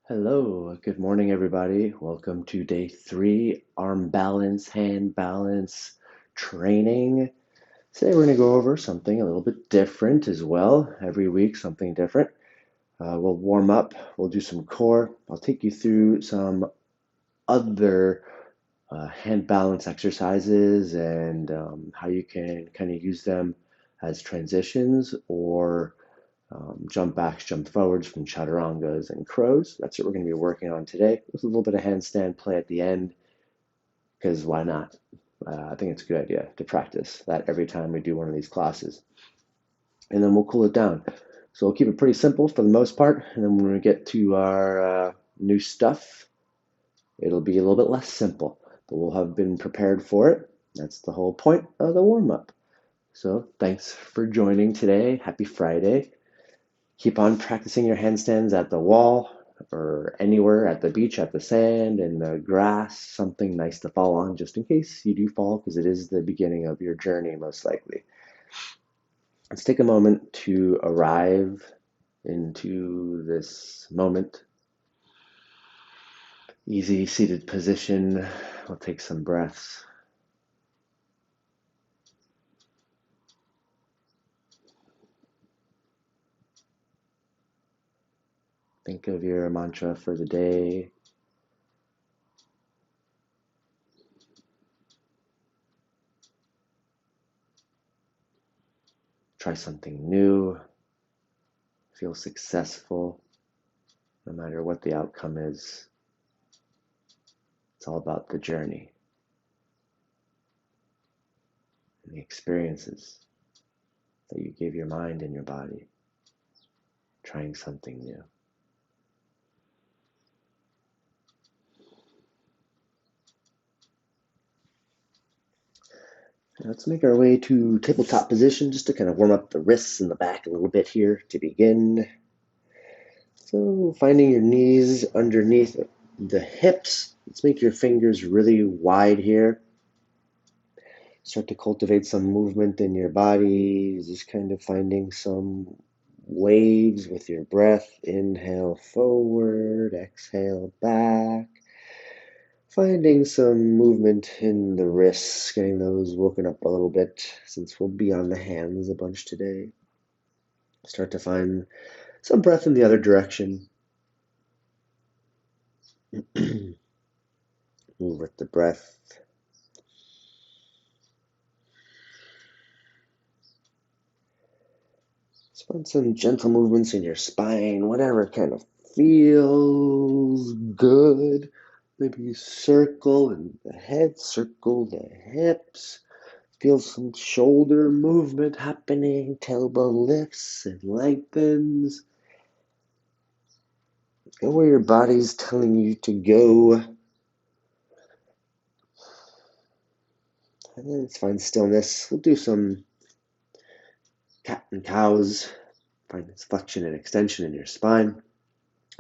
Hello, good morning, everybody. Welcome to day 3, arm balance, hand balance training. Today we're going to go over something a little bit different as well. Every week, something different. We'll warm up, we'll do some core. I'll take you through some other hand balance exercises and how you can kind of use them as transitions or jump backs, jump forwards from chaturangas and crows. That's what we're going to be working on today with a little bit of handstand play at the end because why not? I think it's a good idea to practice that every time we do one of these classes. And then we'll cool it down. So we'll keep it pretty simple for the most part. And then when we get to our new stuff, it'll be a little bit less simple, but we'll have been prepared for it. That's the whole point of the warm up. So thanks for joining today. Happy Friday. Keep on practicing your handstands at the wall or anywhere at the beach, at the sand, in the grass, something nice to fall on just in case you do fall, because it is the beginning of your journey, most likely. Let's take a moment to arrive into this moment. Easy seated position. We'll take some breaths. Think of your mantra for the day. Try something new. Feel successful, no matter what the outcome is. It's all about the journey and the experiences that you give your mind and your body, trying something new. Now let's make our way to tabletop position just to kind of warm up the wrists and the back a little bit here to begin. So finding your knees underneath the hips. Let's make your fingers really wide here. Start to cultivate some movement in your body, just kind of finding some waves with your breath. Inhale forward, exhale back. Finding some movement in the wrists, getting those woken up a little bit since we'll be on the hands a bunch today. Start to find some breath in the other direction. Move with the breath. Find some gentle movements in your spine, whatever kind of feels good. Maybe circle in the head, circle the hips. Feel some shoulder movement happening. Tailbone lifts and lengthens. Go where your body's telling you to go. And then let's find stillness. We'll do some cat and cows. Find this flexion and extension in your spine.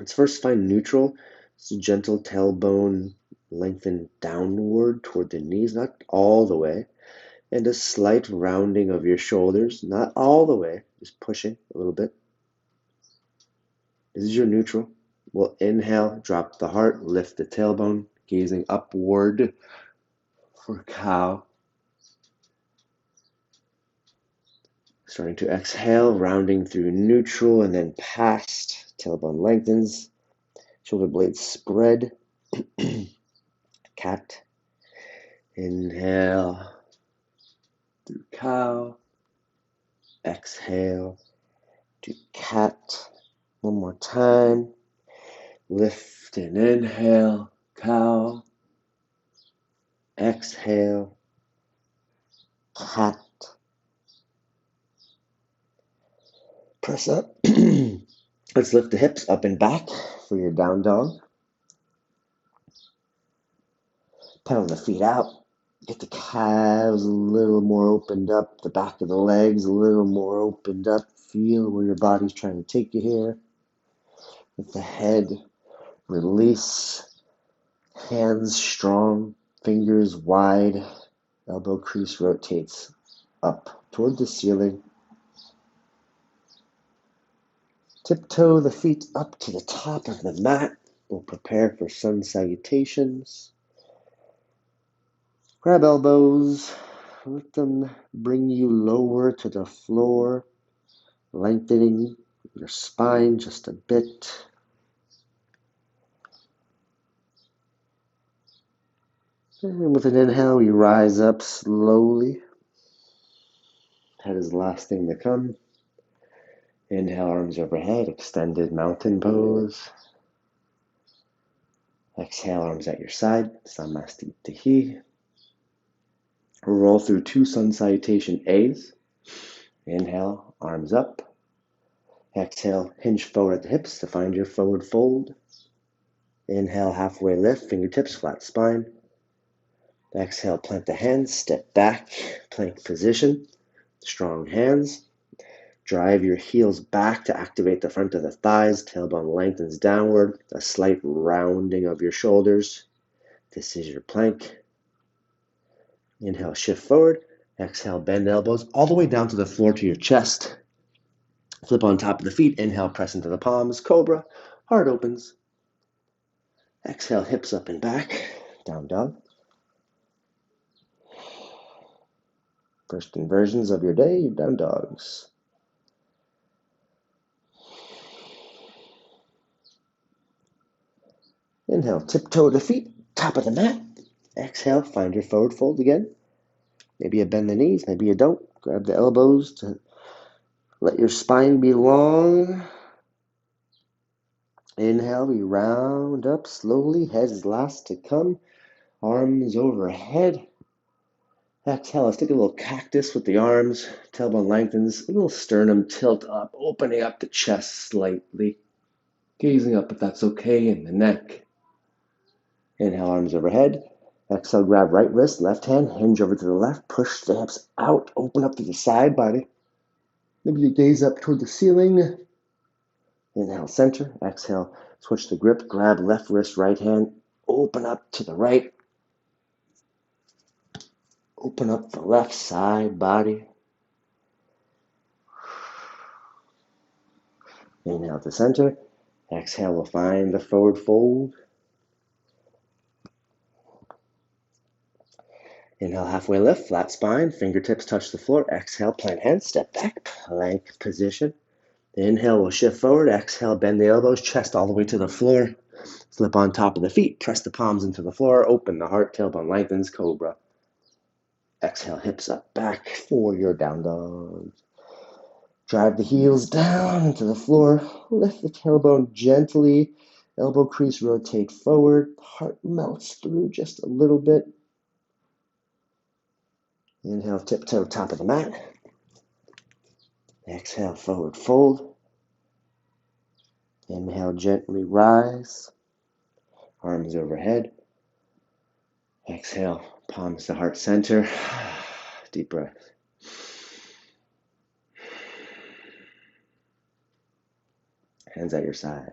Let's first find neutral. It's a gentle tailbone lengthen downward toward the knees, not all the way. And a slight rounding of your shoulders, not all the way, just pushing a little bit. This is your neutral. We'll inhale, drop the heart, lift the tailbone, gazing upward for cow. Starting to exhale, rounding through neutral and then past. Tailbone lengthens, shoulder blades spread. Cat. Inhale through cow. Exhale to cat. One more time. Lift and inhale, cow. Exhale, cat. Press up. Let's lift the hips up and back for your down dog. Pedal the feet out. Get the calves a little more opened up, the back of the legs a little more opened up. Feel where your body's trying to take you here. With the head, release. Hands strong, fingers wide. Elbow crease rotates up toward the ceiling. Tiptoe the feet up to the top of the mat. We'll prepare for sun salutations. Grab elbows, let them bring you lower to the floor, lengthening your spine just a bit. And with an inhale, you rise up slowly. Head is the last thing to come. Inhale, arms overhead, extended mountain pose. Exhale, arms at your side, Samastitihi. Roll through 2 sun salutation A's. Inhale, arms up. Exhale, hinge forward at the hips to find your forward fold. Inhale, halfway lift, fingertips, flat spine. Exhale, plant the hands, step back, plank position. Strong hands. Drive your heels back to activate the front of the thighs. Tailbone lengthens downward. A slight rounding of your shoulders. This is your plank. Inhale, shift forward. Exhale, bend elbows all the way down to the floor to your chest. Flip on top of the feet. Inhale, press into the palms. Cobra. Heart opens. Exhale, hips up and back. Down dog. First inversions of your day, down dogs. Inhale, tiptoe to feet, top of the mat. Exhale, find your forward fold again. Maybe you bend the knees, maybe you don't. Grab the elbows to let your spine be long. Inhale, we round up slowly. Head is last to come. Arms overhead. Exhale, let's take a little cactus with the arms. Tailbone lengthens. A little sternum tilt up, opening up the chest slightly. Gazing up if that's okay in the neck. Inhale, arms overhead. Exhale, grab right wrist, left hand, hinge over to the left. Push the hips out, open up to the side body. Maybe you gaze up toward the ceiling. Inhale, center. Exhale, switch the grip. Grab left wrist, right hand. Open up to the right. Open up the left side body. Inhale to center. Exhale, we'll find the forward fold. Inhale, halfway lift, flat spine. Fingertips touch the floor. Exhale, plant hands, step back, plank position. Inhale, we'll shift forward. Exhale, bend the elbows, chest all the way to the floor. Flip on top of the feet. Press the palms into the floor. Open the heart, tailbone lengthens, cobra. Exhale, hips up, back for your down dog. Drive the heels down into the floor. Lift the tailbone gently. Elbow crease rotate forward. Heart melts through just a little bit. Inhale, tiptoe, top of the mat. Exhale, forward fold. Inhale, gently rise. Arms overhead. Exhale, palms to heart center. Deep breath. Hands at your side.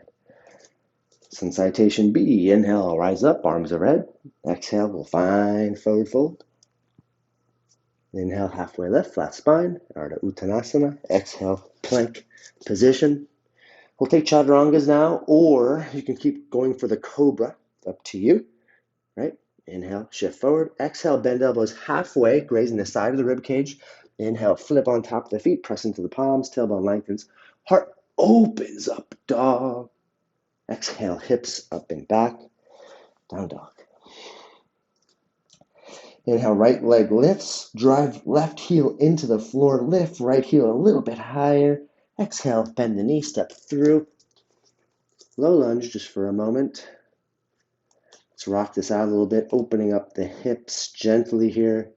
Sun salutation B. Inhale, rise up, arms overhead. Exhale, we'll find forward fold. Inhale, halfway lift, flat spine, Ardha Uttanasana. Exhale, plank position. We'll take chaturangas now, or you can keep going for the cobra. Up to you, right? Inhale, shift forward. Exhale, bend elbows halfway, grazing the side of the rib cage. Inhale, flip on top of the feet, press into the palms, tailbone lengthens. Heart opens up, dog. Exhale, hips up and back, down dog. Inhale, right leg lifts, drive left heel into the floor, lift right heel a little bit higher. Exhale, bend the knee, step through. Low lunge just for a moment. Let's rock this out a little bit, opening up the hips gently here.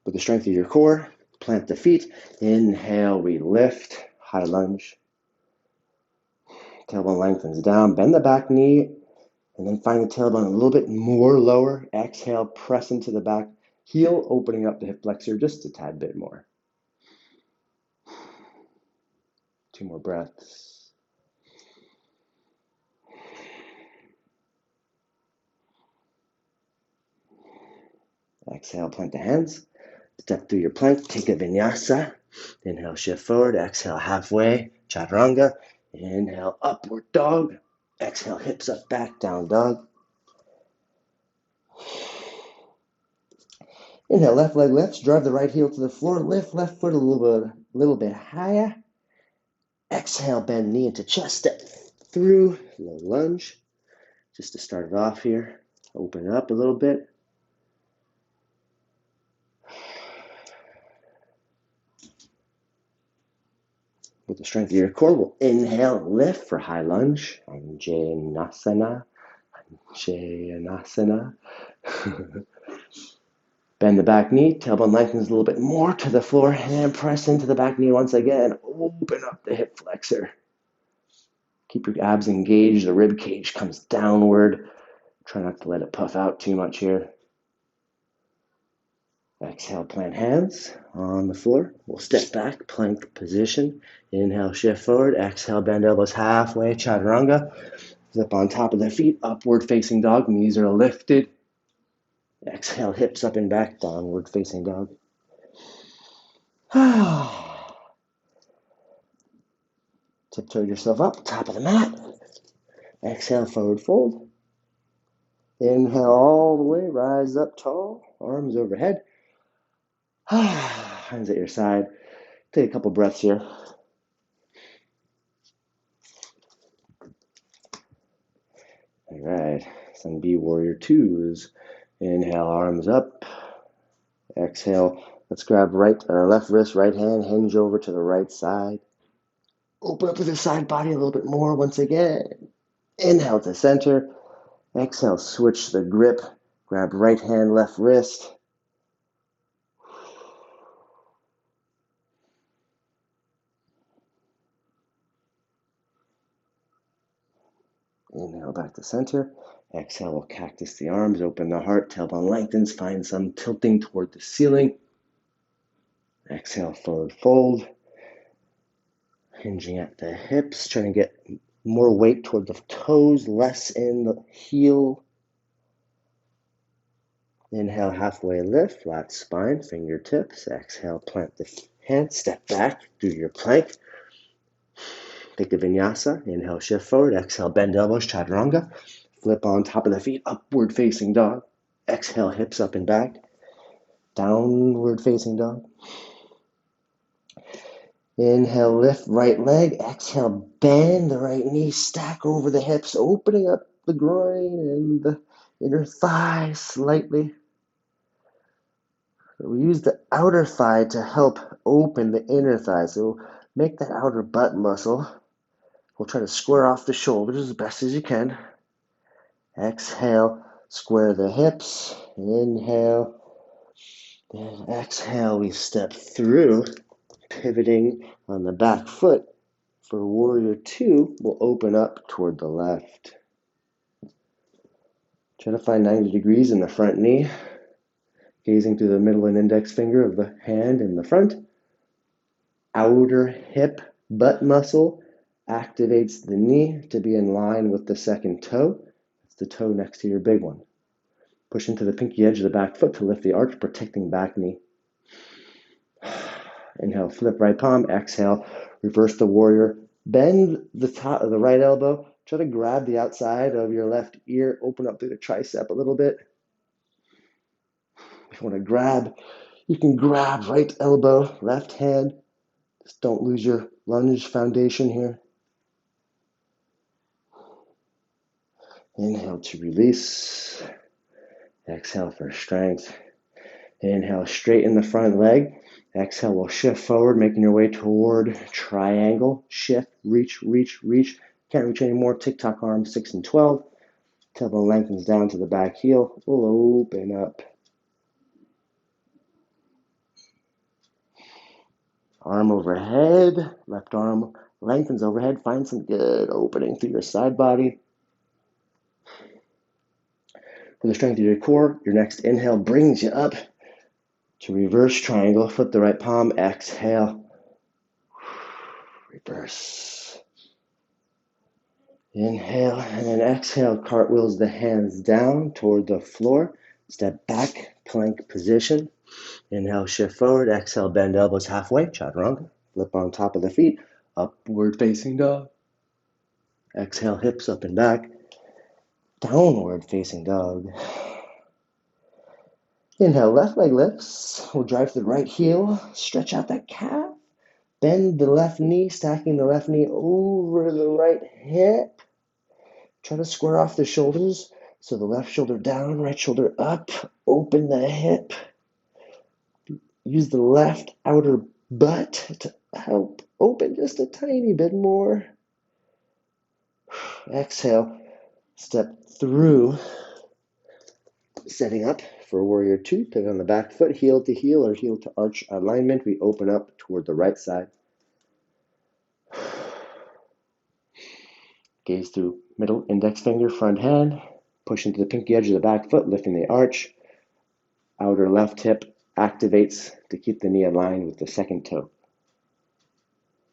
With the strength of your core, plant the feet. Inhale, we lift, high lunge. Tailbone lengthens down, bend the back knee, and then find the tailbone a little bit more lower. Exhale, press into the back heel, opening up the hip flexor just a tad bit more. 2 more breaths. Exhale, plant the hands. Step through your plank, take a vinyasa. Inhale, shift forward. Exhale, halfway. chaturanga. Inhale, upward dog. Exhale, hips up, back, down dog. Inhale, left leg lifts, drive the right heel to the floor, lift left foot a little bit higher. Exhale, bend knee into chest, step through, low lunge. Just to start it off here, open it up a little bit. With the strength of your core, we'll inhale, lift for high lunge, Anjaneyasana. Bend the back knee, tailbone lengthens a little bit more to the floor, and press into the back knee once again. Open up the hip flexor. Keep your abs engaged, the rib cage comes downward. Try not to let it puff out too much here. Exhale, plant hands on the floor. We'll step back, plank position. Inhale, shift forward. Exhale, bend elbows halfway, chaturanga. Flip on top of the feet, upward facing dog. Knees are lifted. Exhale, hips up and back, downward facing dog. Tiptoe yourself up, top of the mat. Exhale, forward fold. Inhale all the way, rise up tall, arms overhead. Hands at your side. Take a couple breaths here. All right, Sun B Warrior Twos. Inhale, arms up. Exhale, let's grab left wrist, right hand, hinge over to the right side. Open up to the side body a little bit more once again. Inhale to center. Exhale, switch the grip. Grab right hand, left wrist. Inhale back to center. Exhale, we'll cactus the arms, open the heart, tailbone lengthens, find some tilting toward the ceiling. Exhale, forward fold. Hinging at the hips, trying to get more weight toward the toes, less in the heel. Inhale, halfway lift, flat spine, fingertips. Exhale, plant the hands, step back, do your plank. Take a vinyasa. Inhale, shift forward. Exhale, bend elbows, chaturanga. Flip on top of the feet, upward facing dog. Exhale, hips up and back. Downward facing dog. Inhale, lift right leg. Exhale, bend the right knee, stack over the hips, opening up the groin and the inner thigh slightly. We use the outer thigh to help open the inner thigh. So make that outer butt muscle. We'll try to square off the shoulders as best as you can. Exhale, square the hips. Inhale. And exhale, we step through, pivoting on the back foot. For Warrior Two, we'll open up toward the left. Try to find 90 degrees in the front knee, gazing through the middle and index finger of the hand in the front. Outer hip butt muscle activates the knee to be in line with the second toe. It's the toe next to your big one. Push into the pinky edge of the back foot to lift the arch, protecting back knee. Inhale, flip right palm. Exhale, reverse the warrior. Bend the top of the right elbow. Try to grab the outside of your left ear. Open up through the tricep a little bit. If you want to grab, you can grab right elbow, left hand. Just don't lose your lunge foundation here. Inhale to release. Exhale for strength. Inhale, straighten the front leg. Exhale, we'll shift forward, making your way toward triangle. Shift, reach, reach, reach. Can't reach anymore. TikTok arms 6 and 12. Tailbone lengthens down to the back heel. We'll open up. Arm overhead. Left arm lengthens overhead. Find some good opening through your side body. For the strength of your core, your next inhale brings you up to reverse triangle. Flip the right palm. Exhale. Reverse. Inhale and then exhale. Cartwheels the hands down toward the floor. Step back, plank position. Inhale, shift forward. Exhale, bend elbows halfway. Chaturanga. Flip on top of the feet. Upward facing dog. Exhale, hips up and back. Downward facing dog. Inhale, left leg lifts. We'll drive to the right heel. Stretch out that calf. Bend the left knee, stacking the left knee over the right hip. Try to square off the shoulders. So the left shoulder down, right shoulder up. Open the hip. Use the left outer butt to help open just a tiny bit more. Exhale, step through, setting up for warrior two. Pivot on the back foot, heel to heel or heel to arch alignment. We open up toward the right side. Gaze through middle index finger, front hand. Push into the pinky edge of the back foot, lifting the arch. Outer left hip activates to keep the knee aligned with the second toe.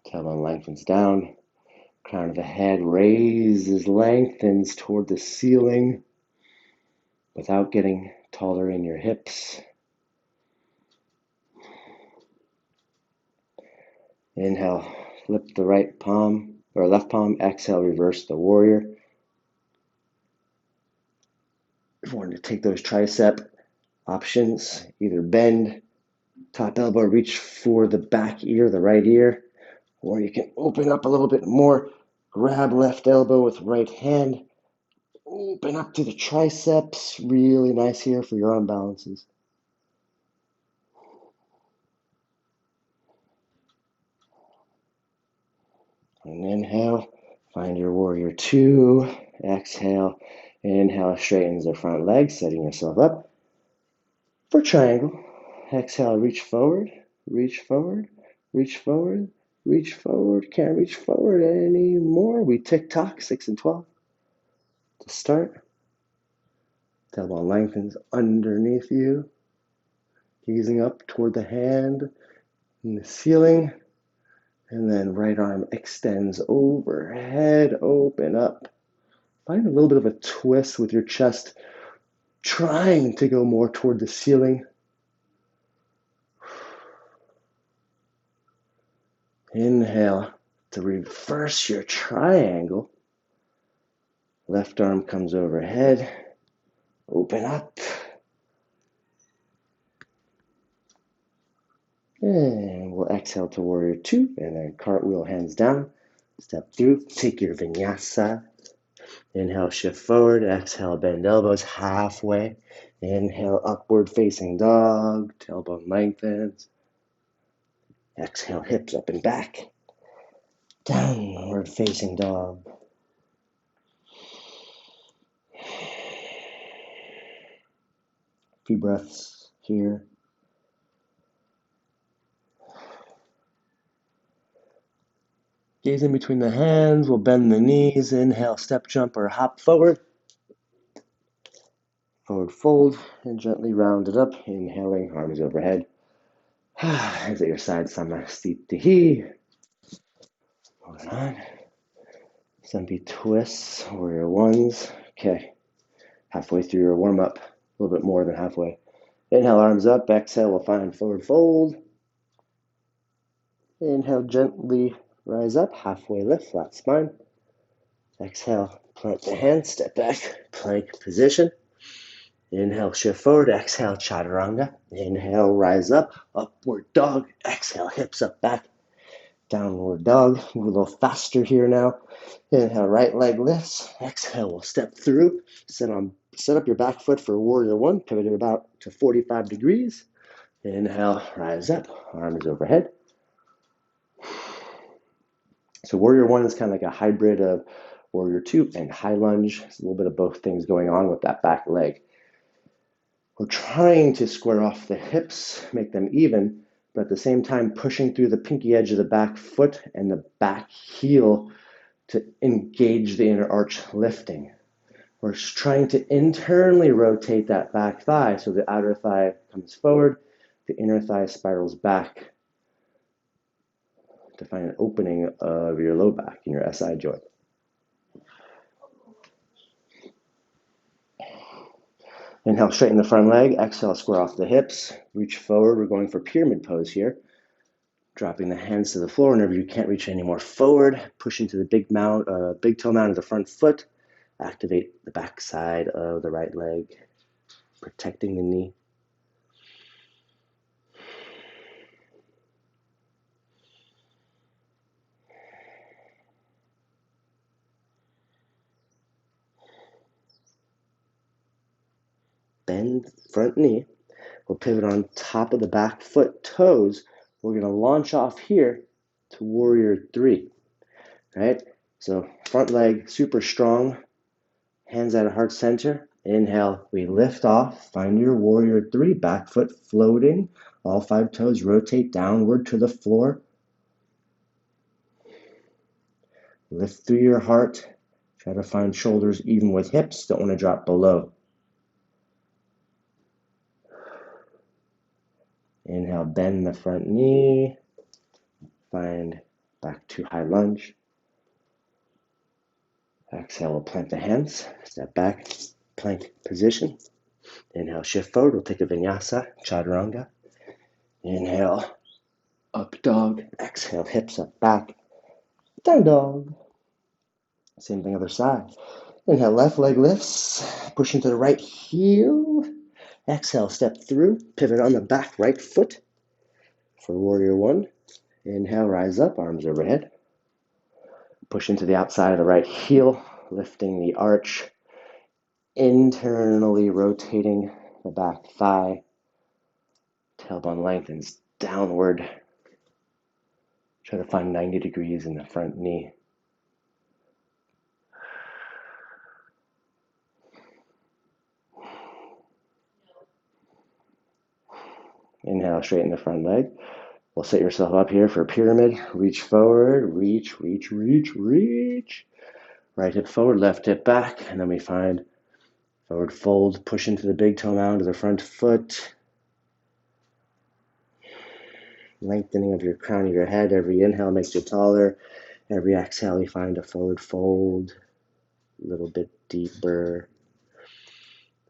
Tailbone lengthens down. Crown of the head raises, lengthens toward the ceiling without getting taller in your hips. Inhale, flip the right palm or left palm. Exhale, reverse the warrior. If you want to take those tricep options, either bend, top elbow, reach for the back ear, the right ear, or you can open up a little bit more. Grab left elbow with right hand. Open up to the triceps. Really nice here for your arm balances. And inhale, find your warrior two. Exhale, inhale, straightens the front leg, setting yourself up for triangle. Exhale, reach forward, reach forward, reach forward, reach forward. Can't reach forward anymore. We tick tock, 6 and 12 to start. Tailbone lengthens underneath you, gazing up toward the hand in the ceiling. And then right arm extends overhead, open up. Find a little bit of a twist with your chest, trying to go more toward the ceiling. Inhale to reverse your triangle. Left arm comes overhead, open up. And we'll exhale to warrior two, and then cartwheel hands down. Step through, take your vinyasa. Inhale, shift forward. Exhale, bend elbows halfway. Inhale, upward facing dog. Tailbone lengthens. Exhale, hips up and back. Downward facing dog. Few breaths here. Gaze in between the hands. We'll bend the knees. Inhale, step, jump, or hop forward. Forward fold and gently round it up. Inhaling, arms overhead. Hands at your side, Samasthiti. Moving on. Stumpy twists, warrior ones. Okay, halfway through your warm up, a little bit more than halfway. Inhale, arms up. Exhale, we'll find forward fold. Inhale, gently rise up, halfway lift, flat spine. Exhale, plant the hands, step back, plank position. Inhale, shift forward. Exhale, chaturanga. Inhale, rise up, upward dog. Exhale, hips up, back. Downward dog. Move a little faster here now. Inhale, right leg lifts. Exhale, we'll step through. Set up your back foot for warrior one. Pivot it about to 45 degrees. Inhale, rise up, arms overhead. So warrior one is kind of like a hybrid of warrior two and high lunge. It's a little bit of both things going on with that back leg. We're trying to square off the hips, make them even, but at the same time pushing through the pinky edge of the back foot and the back heel to engage the inner arch lifting. We're trying to internally rotate that back thigh so the outer thigh comes forward, the inner thigh spirals back to find an opening of your low back in your SI joint. Inhale, straighten the front leg. Exhale, square off the hips. Reach forward. We're going for pyramid pose here. Dropping the hands to the floor whenever you can't reach anymore forward. Push into the big toe mound of the front foot. Activate the back side of the right leg, protecting the knee. Bend front knee. We'll pivot on top of the back foot, toes. We're going to launch off here to warrior three. Right? So front leg super strong, hands at heart center. Inhale, we lift off. Find your warrior three, back foot floating. All 5 toes rotate downward to the floor. Lift through your heart. Try to find shoulders even with hips. Don't want to drop below. Inhale, bend the front knee. Find back to high lunge. Exhale, we'll plant the hands. Step back, plank position. Inhale, shift forward. We'll take a vinyasa, chaturanga. Inhale, up dog. Exhale, hips up back. Down dog. Same thing other side. Inhale, left leg lifts. Push into the right heel. Exhale, step through. Pivot on the back right foot for warrior one. Inhale, rise up, arms overhead. Push into the outside of the right heel, lifting the arch. Internally rotating the back thigh. Tailbone lengthens downward. Try to find 90 degrees in the front knee. Inhale, straighten the front leg. We'll set yourself up here for a pyramid. Reach forward, reach, reach, reach, reach. Right hip forward, left hip back, and then we find forward fold, push into the big toe mound of the front foot. Lengthening of your crown of your head. Every inhale makes you taller. Every exhale, you find a forward fold, a little bit deeper.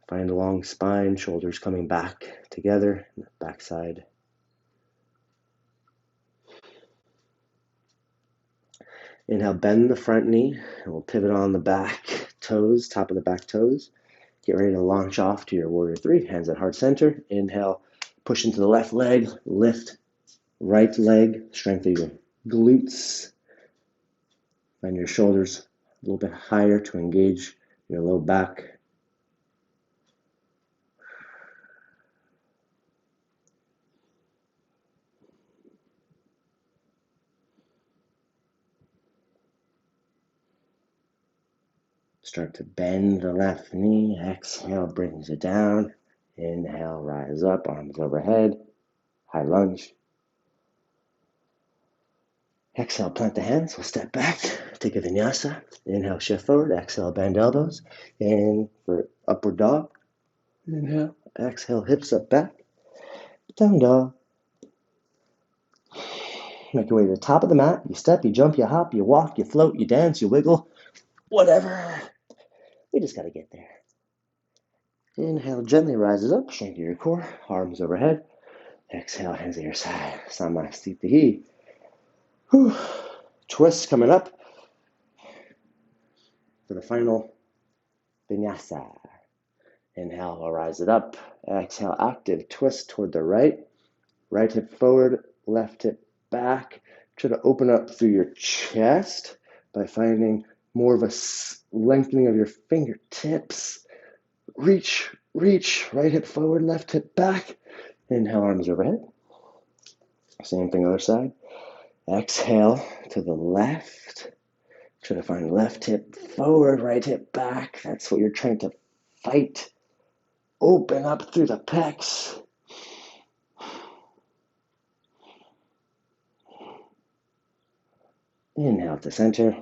Find a long spine, shoulders coming back together, backside. Inhale, bend the front knee, and we'll pivot on the back toes, top of the back toes. Get ready to launch off to your warrior three, hands at heart center. Inhale, push into the left leg, lift right leg, strengthen your glutes. Find your shoulders a little bit higher to engage your low back. Start to bend the left knee. Exhale, brings it down. Inhale, rise up, arms overhead. High lunge. Exhale, plant the hands. We'll step back. Take a vinyasa. Inhale, shift forward. Exhale, bend elbows. In for upward dog. Inhale. Exhale, hips up back. Down dog. Make your way to the top of the mat. You step, you jump, you hop, you walk, you float, you dance, you wiggle. Whatever. We just got to get there. Inhale, gently rises up. Strengthen your core. Arms overhead. Exhale, hands at your side. Samasthiti. Twist coming up for the final vinyasa. Inhale, I'll rise it up. Exhale, active twist toward the right. Right hip forward, left hip back. Try to open up through your chest by finding more of a lengthening of your fingertips. Reach, reach. Right hip forward, left hip back. Inhale, arms overhead. Same thing other side. Exhale to the left. Try to find left hip forward, right hip back. That's what you're trying to fight. Open up through the pecs. Inhale to center.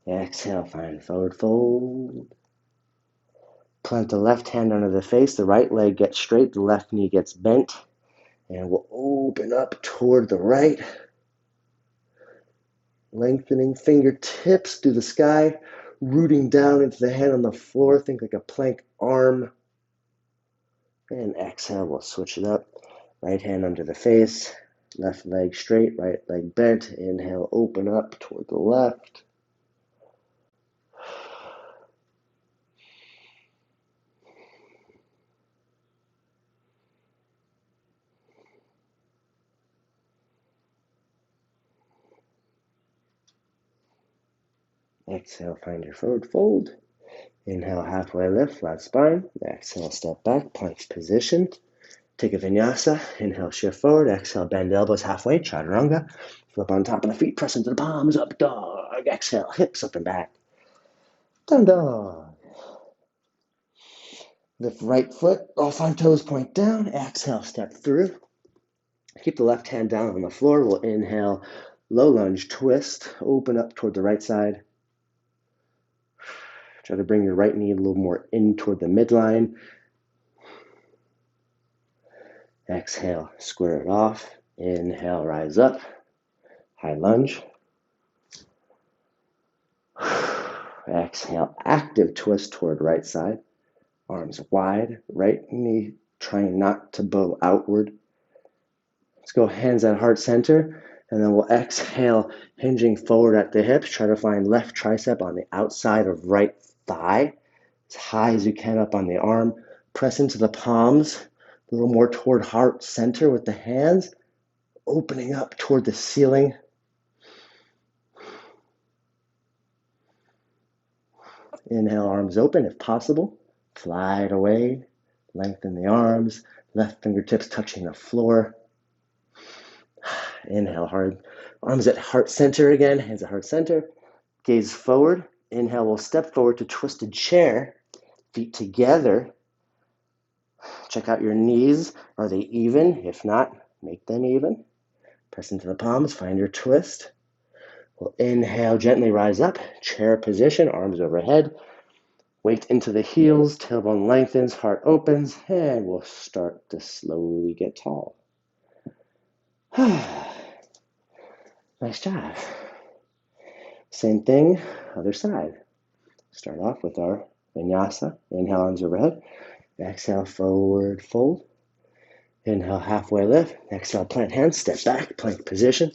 Exhale, find forward fold. Plant the left hand under the face. The right leg gets straight. The left knee gets bent. And we'll open up toward the right. Lengthening fingertips through the sky. Rooting down into the hand on the floor. Think like a plank arm. And exhale, we'll switch it up. Right hand under the face. Left leg straight, right leg bent. Inhale, open up toward the left. Exhale, find your forward fold. Inhale, halfway lift, flat spine. Exhale, step back, plank position. Take a vinyasa. Inhale, shift forward. Exhale, bend elbows halfway, chaturanga. Flip on top of the feet, press into the palms, up dog. Exhale, hips up and back. Down dog. Lift right foot, all 5 toes point down. Exhale, step through. Keep the left hand down on the floor. We'll inhale, low lunge, twist, open up toward the right side. Try to bring your right knee a little more in toward the midline. Exhale, square it off. Inhale, rise up. High lunge. Exhale, active twist toward right side. Arms wide, right knee trying not to bow outward. Let's go hands at heart center, and then we'll exhale, hinging forward at the hips. Try to find left tricep on the outside of right thigh, as high as you can up on the arm. Press into the palms, a little more toward heart center with the hands, opening up toward the ceiling. Inhale, arms open if possible. Fly it away. Lengthen the arms. Left fingertips touching the floor. Inhale hard. Arms at heart center again. Hands at heart center. Gaze forward. Inhale, we'll step forward to twisted chair. Feet together. Check out your knees. Are they even? If not, make them even. Press into the palms. Find your twist. We'll inhale, gently rise up. Chair position. Arms overhead. Weight into the heels, tailbone lengthens, heart opens, and we'll start to slowly get tall. Nice job. Same thing, other side. Start off with our vinyasa. Inhale, arms overhead. Exhale, forward fold. Inhale, halfway lift. Exhale, plant hands, step back, plank position.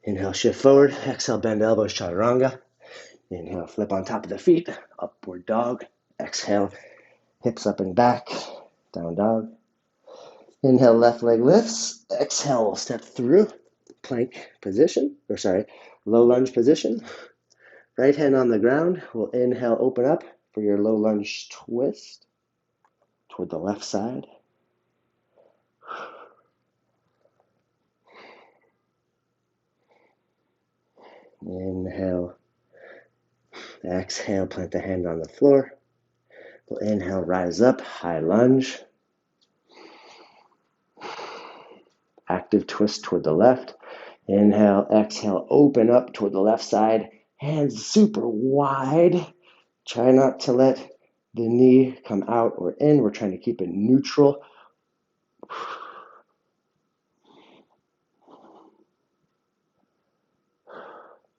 Inhale, shift forward. Exhale, bend elbows, chaturanga. Inhale, flip on top of the feet, upward dog. Exhale, hips up and back, down dog. Inhale, left leg lifts. Exhale, we'll step through plank position, low lunge position. Right hand on the ground. We'll inhale, open up for your low lunge twist toward the left side. Inhale. Exhale, plant the hand on the floor. We'll inhale, rise up, high lunge. Active twist toward the left. Inhale, exhale, open up toward the left side. Hands super wide. Try not to let the knee come out or in. We're trying to keep it neutral.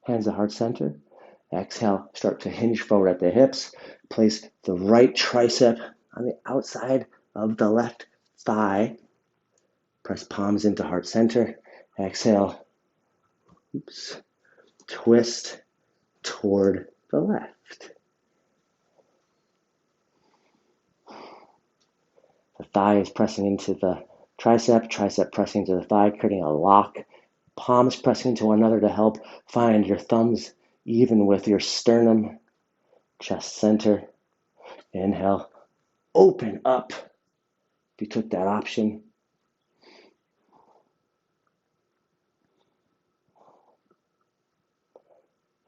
Hands at heart center. Exhale, start to hinge forward at the hips. Place the right tricep on the outside of the left thigh. Press palms into heart center. Exhale. Twist toward the left. The thigh is pressing into the tricep pressing into the thigh, creating a lock. Palms pressing into one another to help find your thumbs even with your sternum, chest center. Inhale, open up if you took that option.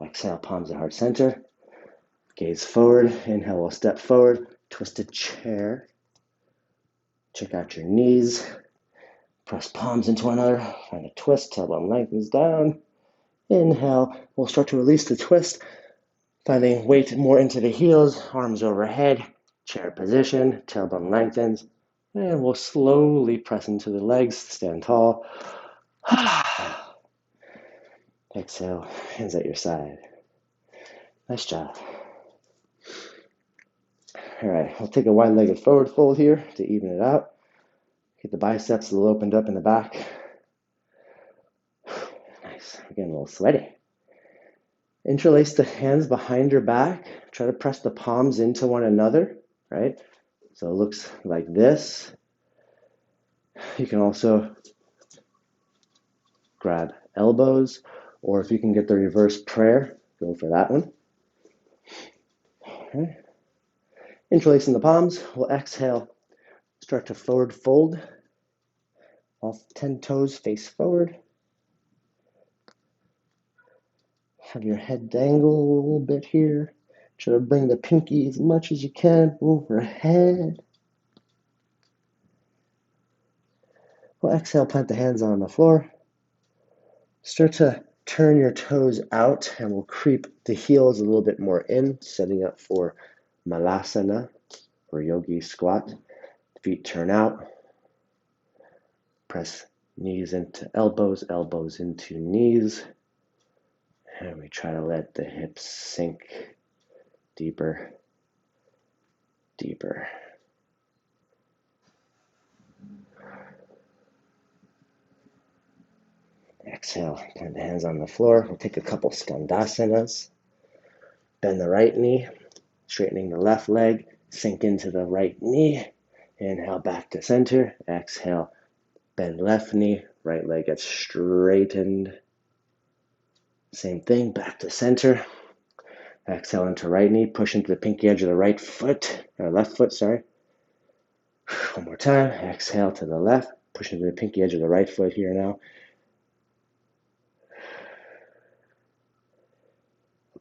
Exhale, palms at heart center. Gaze forward. Inhale, we'll step forward. Twisted chair. Check out your knees. Press palms into one another. Find a twist. Tailbone lengthens down. Inhale. We'll start to release the twist. Finding weight more into the heels. Arms overhead. Chair position. Tailbone lengthens. And we'll slowly press into the legs. Stand tall. Exhale. Hands at your side. Nice job. All right, we'll take a wide-legged forward fold here to even it out. Get the biceps a little opened up in the back. Nice. I'm getting a little sweaty. Interlace the hands behind your back. Try to press the palms into one another, right? So it looks like this. You can also grab elbows, or if you can get the reverse prayer, go for that one. Okay. Interlacing the palms, we'll exhale, start to forward fold. All 10 toes face forward. Have your head dangle a little bit here. Try to bring the pinky as much as you can overhead. We'll exhale, plant the hands on the floor. Start to turn your toes out, and we'll creep the heels a little bit more in, setting up for Malasana or Yogi Squat. Feet turn out. Press knees into elbows, elbows into knees. And we try to let the hips sink deeper, deeper. Exhale, plant the hands on the floor. We'll take a couple Skandasanas. Bend the right knee, straightening the left leg, sink into the right knee. Inhale back to center. Exhale, bend left knee, right leg gets straightened. Same thing, back to center. Exhale into right knee, push into the pinky edge of the right foot, or left foot, sorry. One more time, exhale to the left, push into the pinky edge of the right foot here now.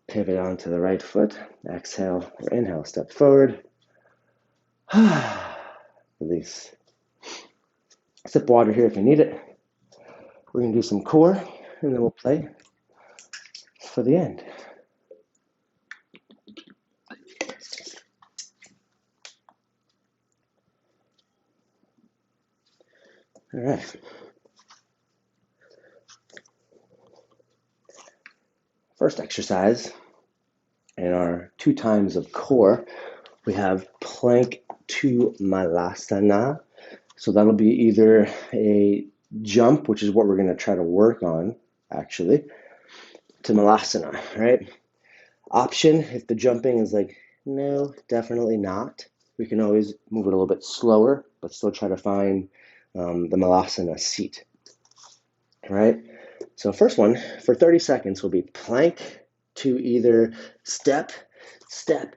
Pivot onto the right foot, exhale or inhale, step forward. Release. Sip water here if you need it. We're going to do some core, and then we'll play for the end. All right. First exercise in our 2 times of core, we have plank to Malasana. So that'll be either a jump, which is what we're going to try to work on, actually, to Malasana, right? Option, if the jumping is like, no, definitely not, we can always move it a little bit slower, but still try to find the Malasana seat, all right? So first one, for 30 seconds, will be plank to either step, step,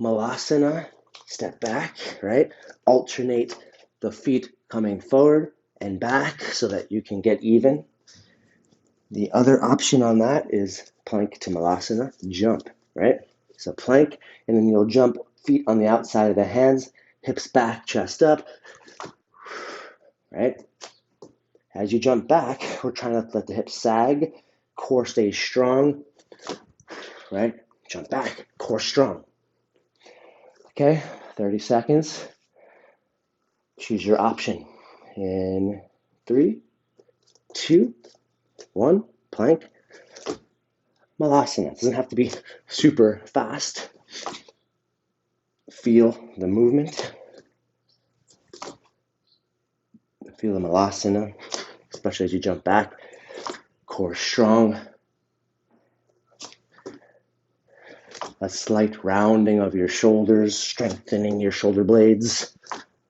Malasana, step back, right? Alternate the feet coming forward and back so that you can get even. The other option on that is plank to Malasana, jump, right? So plank, and then you'll jump feet on the outside of the hands, hips back, chest up, right? As you jump back, we're trying to let the hips sag, core stays strong, right? Jump back, core strong. Okay, 30 seconds. Choose your option. In 3, 2, 1, plank. Malasana. It doesn't have to be super fast. Feel the movement. Feel the Malasana, especially as you jump back. Core strong. A slight rounding of your shoulders, strengthening your shoulder blades.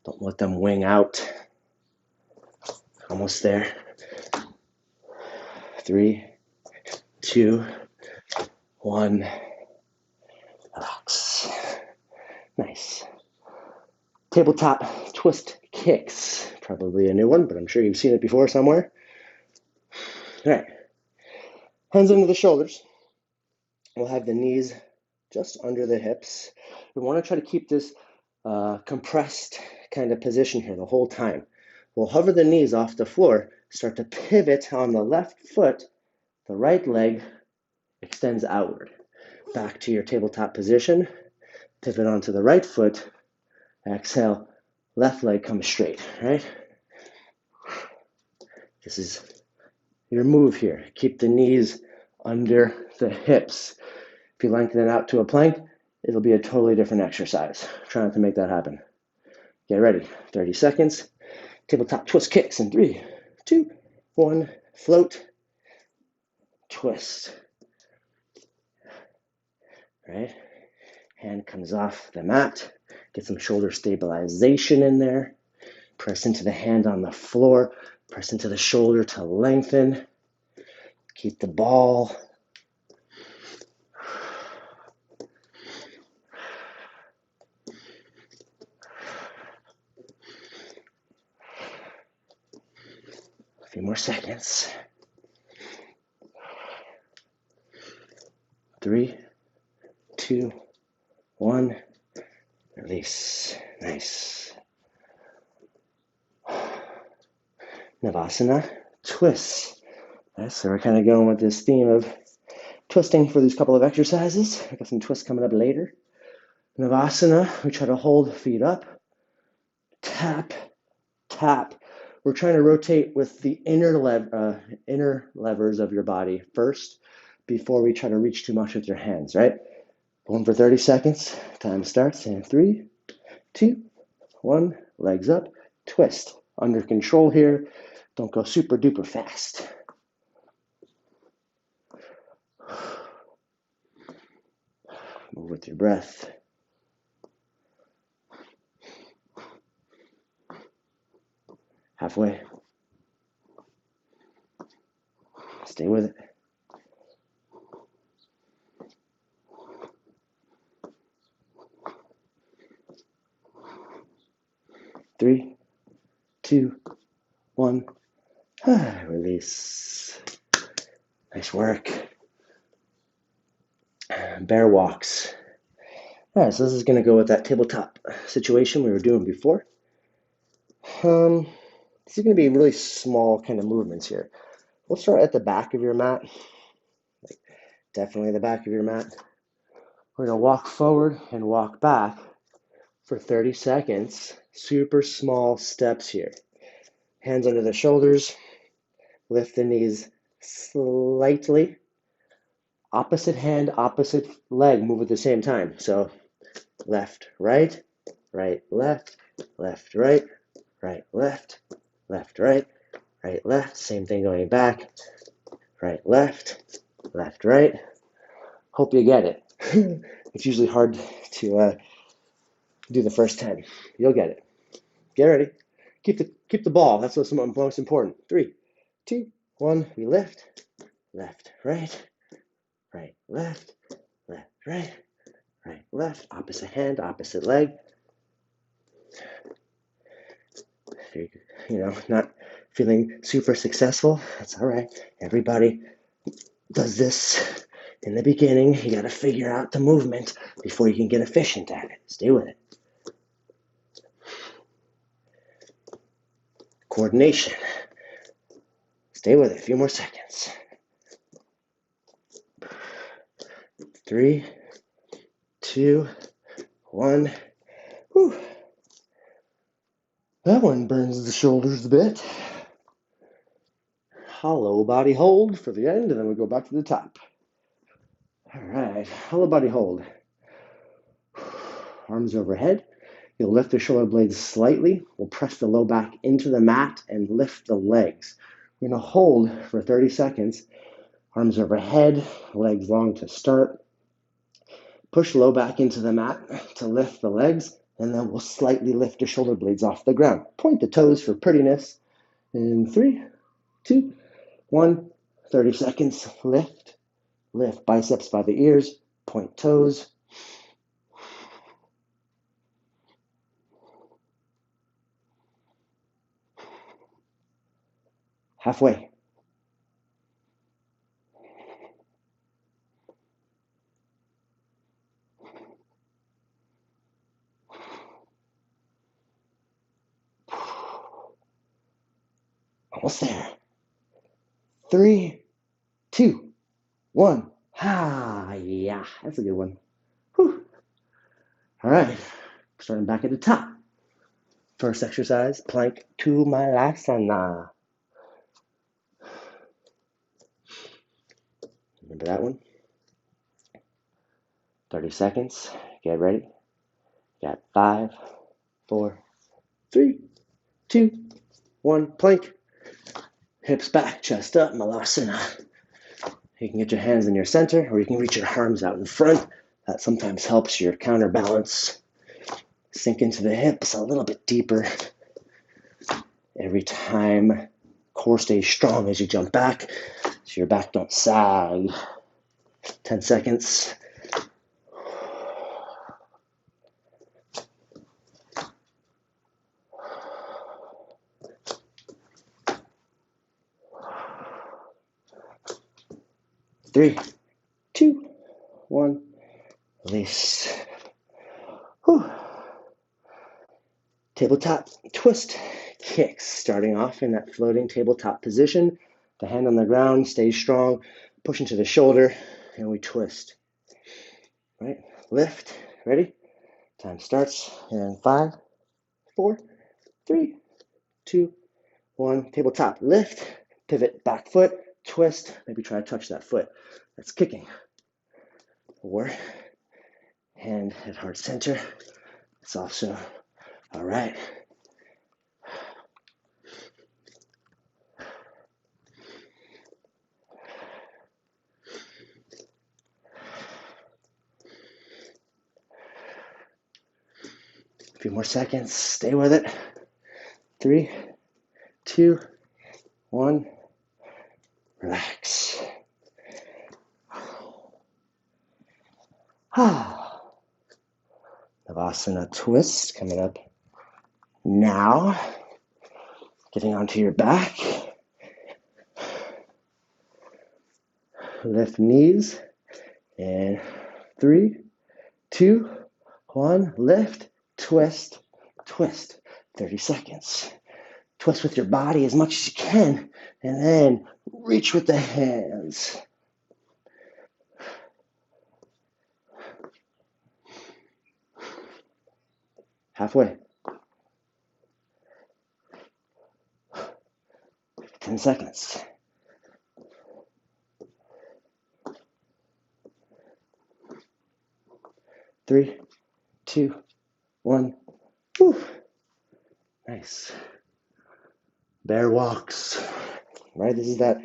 Don't let them wing out. Almost there. 3, 2, 1. Relax. Nice. Tabletop twist kicks. Probably a new one, but I'm sure you've seen it before somewhere. All right. Hands under the shoulders. We'll have the knees just under the hips. We want to try to keep this compressed kind of position here the whole time. We'll hover the knees off the floor, start to pivot on the left foot, the right leg extends outward. Back to your tabletop position, pivot onto the right foot, exhale, left leg comes straight, right? This is your move here. Keep the knees under the hips. If you lengthen it out to a plank, it'll be a totally different exercise. Try not to make that happen. Get ready. 30 seconds. Tabletop twist kicks in 3, 2, 1, float, twist. Right? Hand comes off the mat. Get some shoulder stabilization in there. Press into the hand on the floor. Press into the shoulder to lengthen. Keep the ball. A few more seconds. 3, 2, 1. Release. Nice. Navasana, twists. Right, so we're kind of going with this theme of twisting for these couple of exercises. I got some twists coming up later. Navasana, we try to hold feet up. Tap, tap. We're trying to rotate with the inner levers of your body first before we try to reach too much with your hands, right? Going for 30 seconds. Time starts in 3, 2, 1. Legs up, twist. Under control here. Don't go super duper fast. Move with your breath. Halfway. Stay with it. 3, 2, 1. Release. Nice work. Bear walks. All right, so this is going to go with that tabletop situation we were doing before. This is going to be really small kind of movements here. We'll start at the back of your mat. Like definitely the back of your mat. We're going to walk forward and walk back for 30 seconds. Super small steps here. Hands under the shoulders. Lift the knees slightly. Opposite hand, opposite leg move at the same time. So left, right, left, right, left, right, left. Same thing going back. Right, left, right. Hope you get it. It's usually hard to do the first 10. You'll get it. Get ready. Keep the ball. That's what's most important. 3, 2, 1. We lift, right, left, right, left. Opposite hand, opposite leg. Not feeling super successful. That's all right. Everybody does this in the beginning. You got to figure out the movement before you can get efficient at it. Stay with it. Coordination. Stay with it. A few more seconds. 3, 2, 1. Whew. That one burns the shoulders a bit. Hollow body hold for the end, and then we go back to the top. All right, hollow body hold. Arms overhead. You'll lift the shoulder blades slightly. We'll press the low back into the mat and lift the legs. We're going to hold for 30 seconds. Arms overhead, legs long to start. Push low back into the mat to lift the legs, and then we'll slightly lift the shoulder blades off the ground. Point the toes for prettiness. In 3, 2, 1. 30 seconds. Lift. Lift biceps by the ears. Point toes. Halfway. Almost there. 3, 2, 1. Yeah, that's a good one. Whew. All right, starting back at the top. First exercise, plank to malasana. Remember that one? 30 seconds. Get ready. Got 5, 4, 3, 2, 1, plank. Hips back, chest up, Malasana. You can get your hands in your center, or you can reach your arms out in front. That sometimes helps your counterbalance sink into the hips a little bit deeper. Every time, core stays strong as you jump back, so your back don't sag. 10 seconds. Three, 2, 1, release. Whew. Tabletop twist kicks, starting off in that floating tabletop position. The hand on the ground stays strong, push into the shoulder, and we twist. Right? Lift. Ready? Time starts in 5, 4, 3, 2, 1. Tabletop lift, pivot back foot, twist. Maybe try to touch that foot. That's kicking. 4, hand at heart center. It's also all right. A few more seconds. Stay with it. 3, 2, 1. Relax. Navasana twist coming up now. Getting onto your back. Lift knees. And 3, 2, 1. Lift, twist, twist. 30 seconds. Twist with your body as much as you can. And then reach with the hands. Halfway. 10 seconds. Three, 2, 1. Whew. Nice. Bear walks. Right? This is that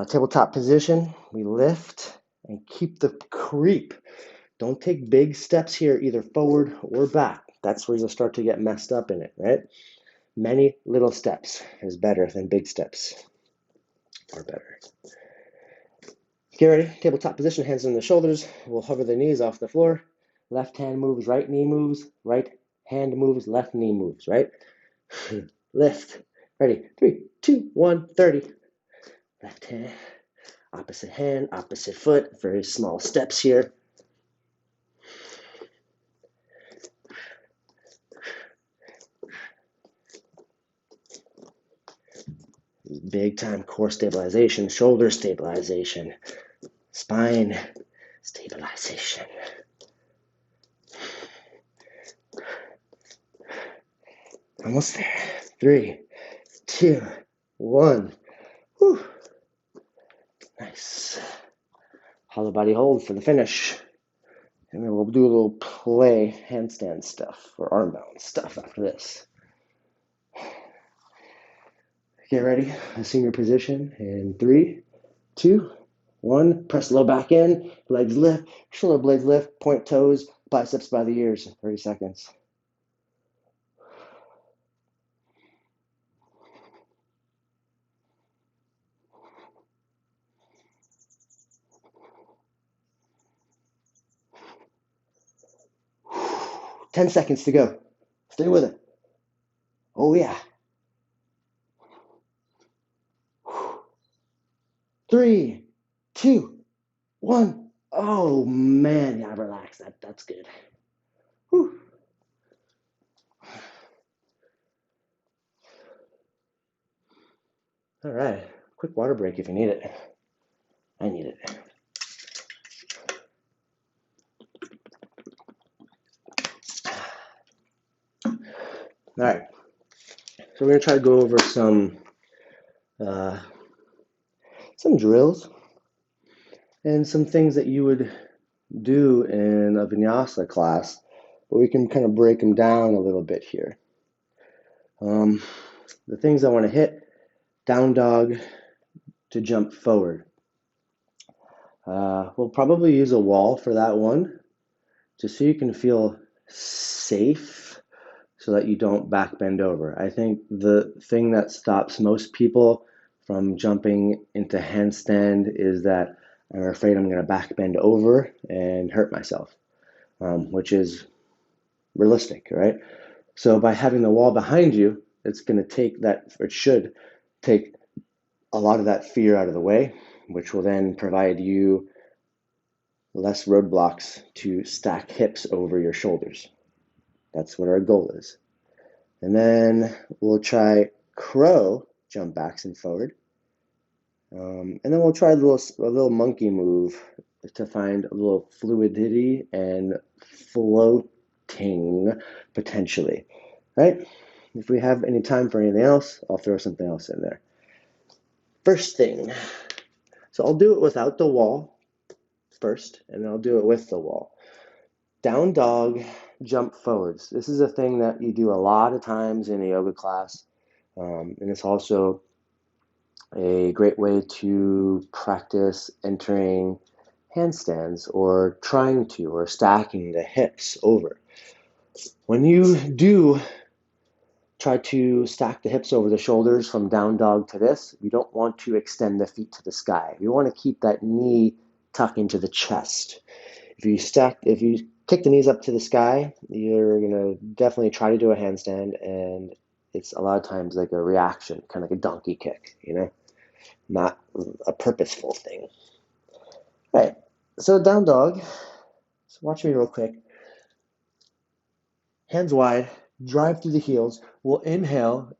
tabletop position. We lift and keep the creep. Don't take big steps here, either forward or back. That's where you'll start to get messed up in it, right? Many little steps is better than big steps. Far better. Get ready. Tabletop position, hands on the shoulders. We'll hover the knees off the floor. Left hand moves, right knee moves. Right hand moves, left knee moves, right? Lift. Ready. 3, 2, 1, 30. Left hand, hand, opposite foot. Very small steps here. Big time core stabilization, shoulder stabilization, spine stabilization. Almost there. 3, 2, 1. Whew. Nice. Hollow body hold for the finish. And then we'll do a little play handstand stuff or arm balance stuff after this. Get ready. Assume your position in 3, 2, 1. Press low back in. Legs lift. Shoulder blades lift. Point toes. Biceps by the ears. 30 seconds. Ten seconds to go. Stay with it. Oh yeah. 3, 2, 1. Oh man, yeah, relax. That's good. Whew. All right. Quick water break if you need it. I need it. All right. So we're gonna try to go over some drills and some things that you would do in a vinyasa class, but we can kind of break them down a little bit here. The things I want to hit: down dog to jump forward. We'll probably use a wall for that one, just so you can feel safe so that you don't back bend over. I think the thing that stops most people from jumping into handstand is that I'm afraid I'm going to back bend over and hurt myself, which is realistic, right? So by having the wall behind you, it's going to take that, or it should take a lot of that fear out of the way, which will then provide you less roadblocks to stack hips over your shoulders. That's what our goal is. And then we'll try crow jump backs and forward. And then we'll try a little monkey move to find a little fluidity and floating potentially, right? If we have any time for anything else, I'll throw something else in there. First thing, so I'll do it without the wall first, and I'll do it with the wall. Down dog, jump forwards. This is a thing that you do a lot of times in a yoga class, and it's also a great way to practice entering handstands or trying to, or stacking the hips over. When you do try to stack the hips over the shoulders from down dog to this, you don't want to extend the feet to the sky. You want to keep that knee tucked into the chest. If you kick the knees up to the sky, you're going to definitely try to do a handstand, and it's a lot of times like a reaction, kind of like a donkey kick, not a purposeful thing. All right, so down dog. So watch me real quick. Hands wide, drive through the heels. We'll inhale,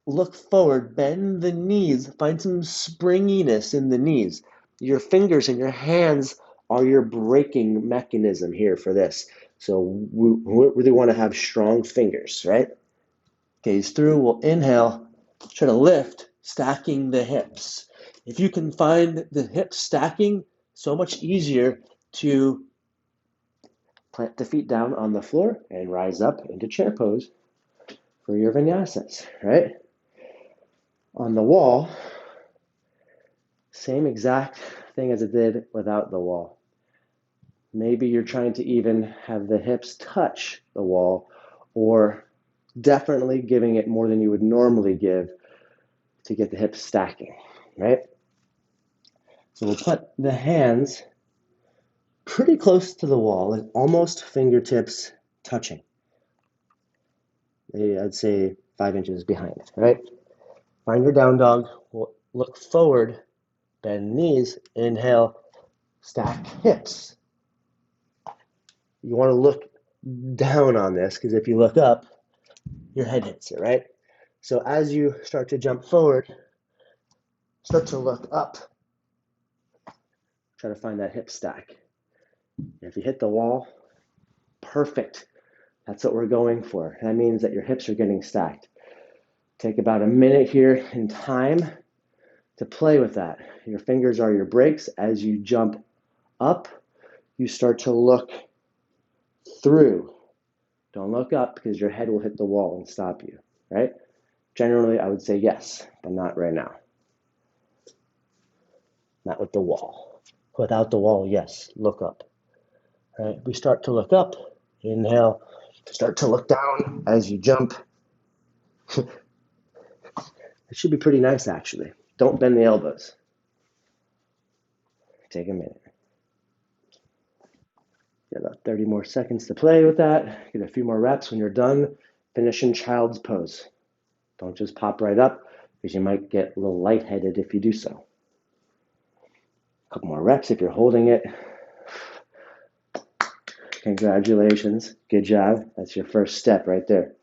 look forward, bend the knees, find some springiness in the knees. Your fingers and your hands are your braking mechanism here for this. So we really want to have strong fingers, right? Gaze through, we'll inhale, try to lift, stacking the hips. If you can find the hips stacking, so much easier to plant the feet down on the floor and rise up into chair pose for your vinyasas, right? On the wall, same exact thing as it did without the wall. Maybe you're trying to even have the hips touch the wall, or definitely giving it more than you would normally give to get the hips stacking, right? So we'll put the hands pretty close to the wall, like almost fingertips touching. Maybe I'd say 5 inches behind, right? Find your down dog. We'll look forward, bend knees, inhale, stack hips. You want to look down on this, because if you look up, your head hits it, right? So as you start to jump forward, start to look up. Try to find that hip stack. If you hit the wall, perfect. That's what we're going for. That means that your hips are getting stacked. Take about a minute here in time to play with that. Your fingers are your brakes. As you jump up, you start to look through. Don't look up, because your head will hit the wall and stop you, right? Generally, I would say yes, but not right now. Not with the wall. Without the wall, yes, look up. Right? We start to look up. Inhale, start to look down as you jump. It should be pretty nice, actually. Don't bend the elbows. Take a minute. Get about 30 more seconds to play with that. Get a few more reps. When you're done, finish in child's pose. Don't just pop right up, because you might get a little lightheaded if you do so. A couple more reps if you're holding it. Congratulations. Good job. That's your first step right there.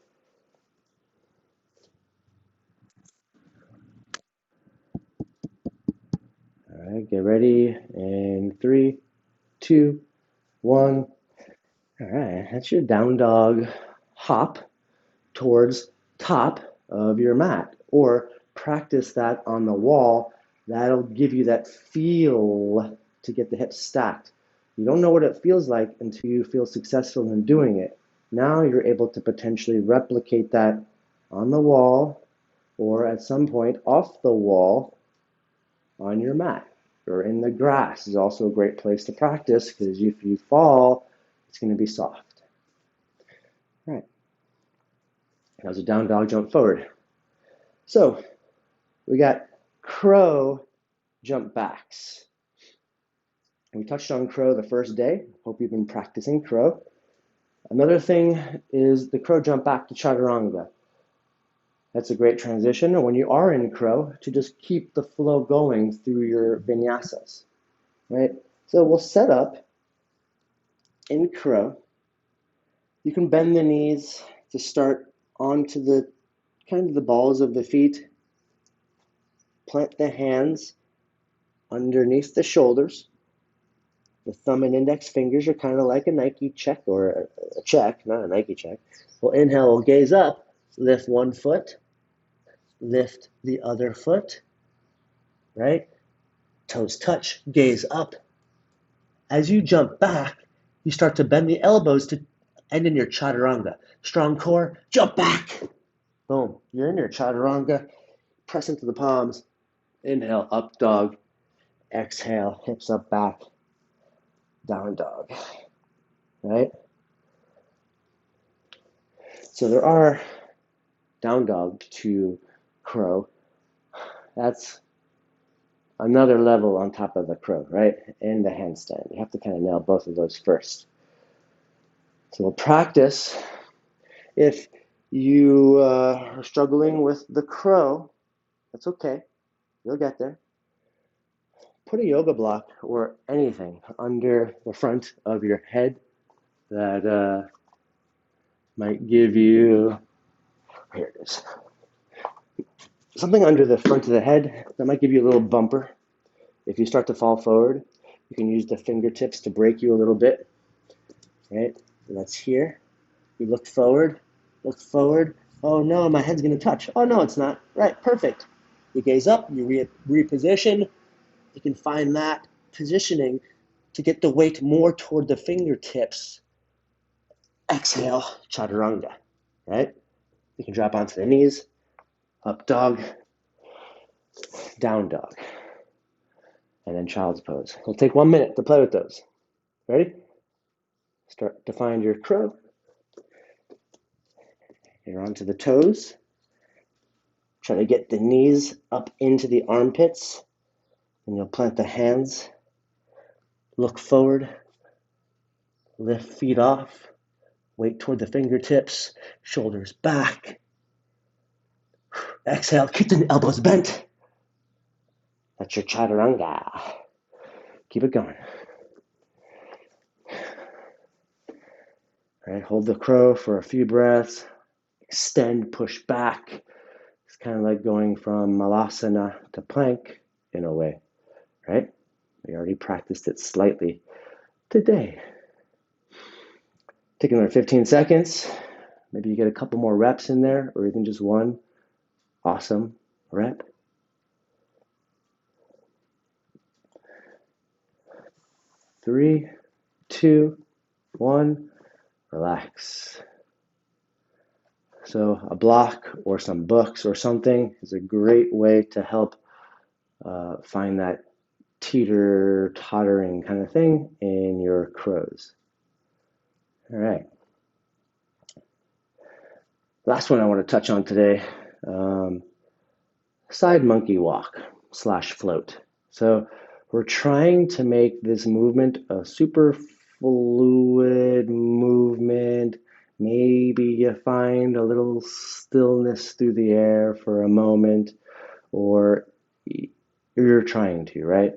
All right, get ready. And 3, 2, 1. All right, that's your down dog hop towards top of your mat, or practice that on the wall. That'll give you that feel to get the hips stacked. You don't know what it feels like until you feel successful in doing it. Now you're able to potentially replicate that on the wall or at some point off the wall on your mat, or in the grass is also a great place to practice, because if you fall, it's going to be soft. All right. That was a down dog jump forward. So we got crow jump backs. We touched on crow the first day. Hope you've been practicing crow. Another thing is the crow jump back to chaturanga. That's a great transition when you are in crow to just keep the flow going through your vinyasas, right? So we'll set up in crow. You can bend the knees to start onto the kind of the balls of the feet. Plant the hands underneath the shoulders. The thumb and index fingers are kind of like a Nike check, or a check, not a Nike check. We'll inhale, we'll gaze up, lift one foot, lift the other foot, right? Toes touch, gaze up. As you jump back, you start to bend the elbows to end in your chaturanga. Strong core, jump back. Boom, you're in your chaturanga. Press into the palms. Inhale, up dog. Exhale, hips up, back. Down dog, right? So there are down dog to crow. That's another level on top of the crow, right? And the handstand. You have to kind of nail both of those first. So we'll practice. If you are struggling with the crow, that's okay. You'll get there. Put a yoga block or anything under the front of your head that might give you, here it is, something under the front of the head that might give you a little bumper. If you start to fall forward, you can use the fingertips to break you a little bit, right? So that's here. You look forward. Oh no, my head's gonna touch. Oh no, it's not. Right, perfect. You gaze up, you reposition. You can find that positioning to get the weight more toward the fingertips. Exhale, chaturanga, right? You can drop onto the knees, up dog, down dog, and then child's pose. It'll take 1 minute to play with those. Ready? Start to find your crow. You're onto the toes. Try to get the knees up into the armpits, and you'll plant the hands. Look forward, lift feet off, weight toward the fingertips, shoulders back. Exhale, keep the elbows bent. That's your chaturanga. Keep it going. All right, hold the crow for a few breaths. Extend, push back. It's kind of like going from malasana to plank in a way, right? We already practiced it slightly today. Take another 15 seconds. Maybe you get a couple more reps in there, or even just one awesome rep. 3, 2, 1, relax. So a block or some books or something is a great way to help find that teeter-tottering kind of thing in your crows. All right. Last one I want to touch on today, side monkey walk / float. So we're trying to make this movement a super fluid movement. Maybe you find a little stillness through the air for a moment, or you're trying to, right?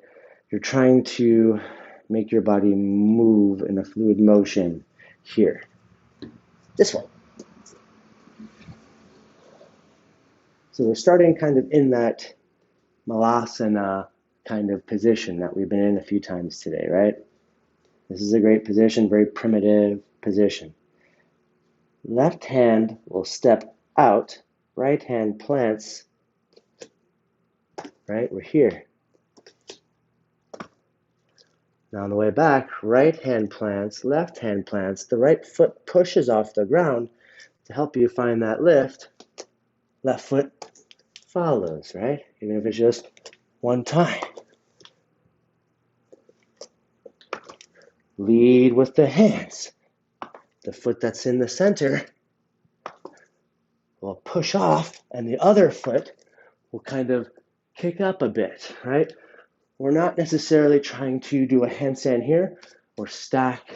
You're trying to make your body move in a fluid motion here. This one. So we're starting kind of in that malasana kind of position that we've been in a few times today, right? This is a great position, very primitive position. Left hand will step out, right hand plants, right? We're here. Now on the way back, right hand plants, left hand plants. The right foot pushes off the ground to help you find that lift. Left foot follows, right? Even if it's just one time. Lead with the hands. The foot that's in the center will push off, and the other foot will kind of kick up a bit, right? We're not necessarily trying to do a handstand here or stack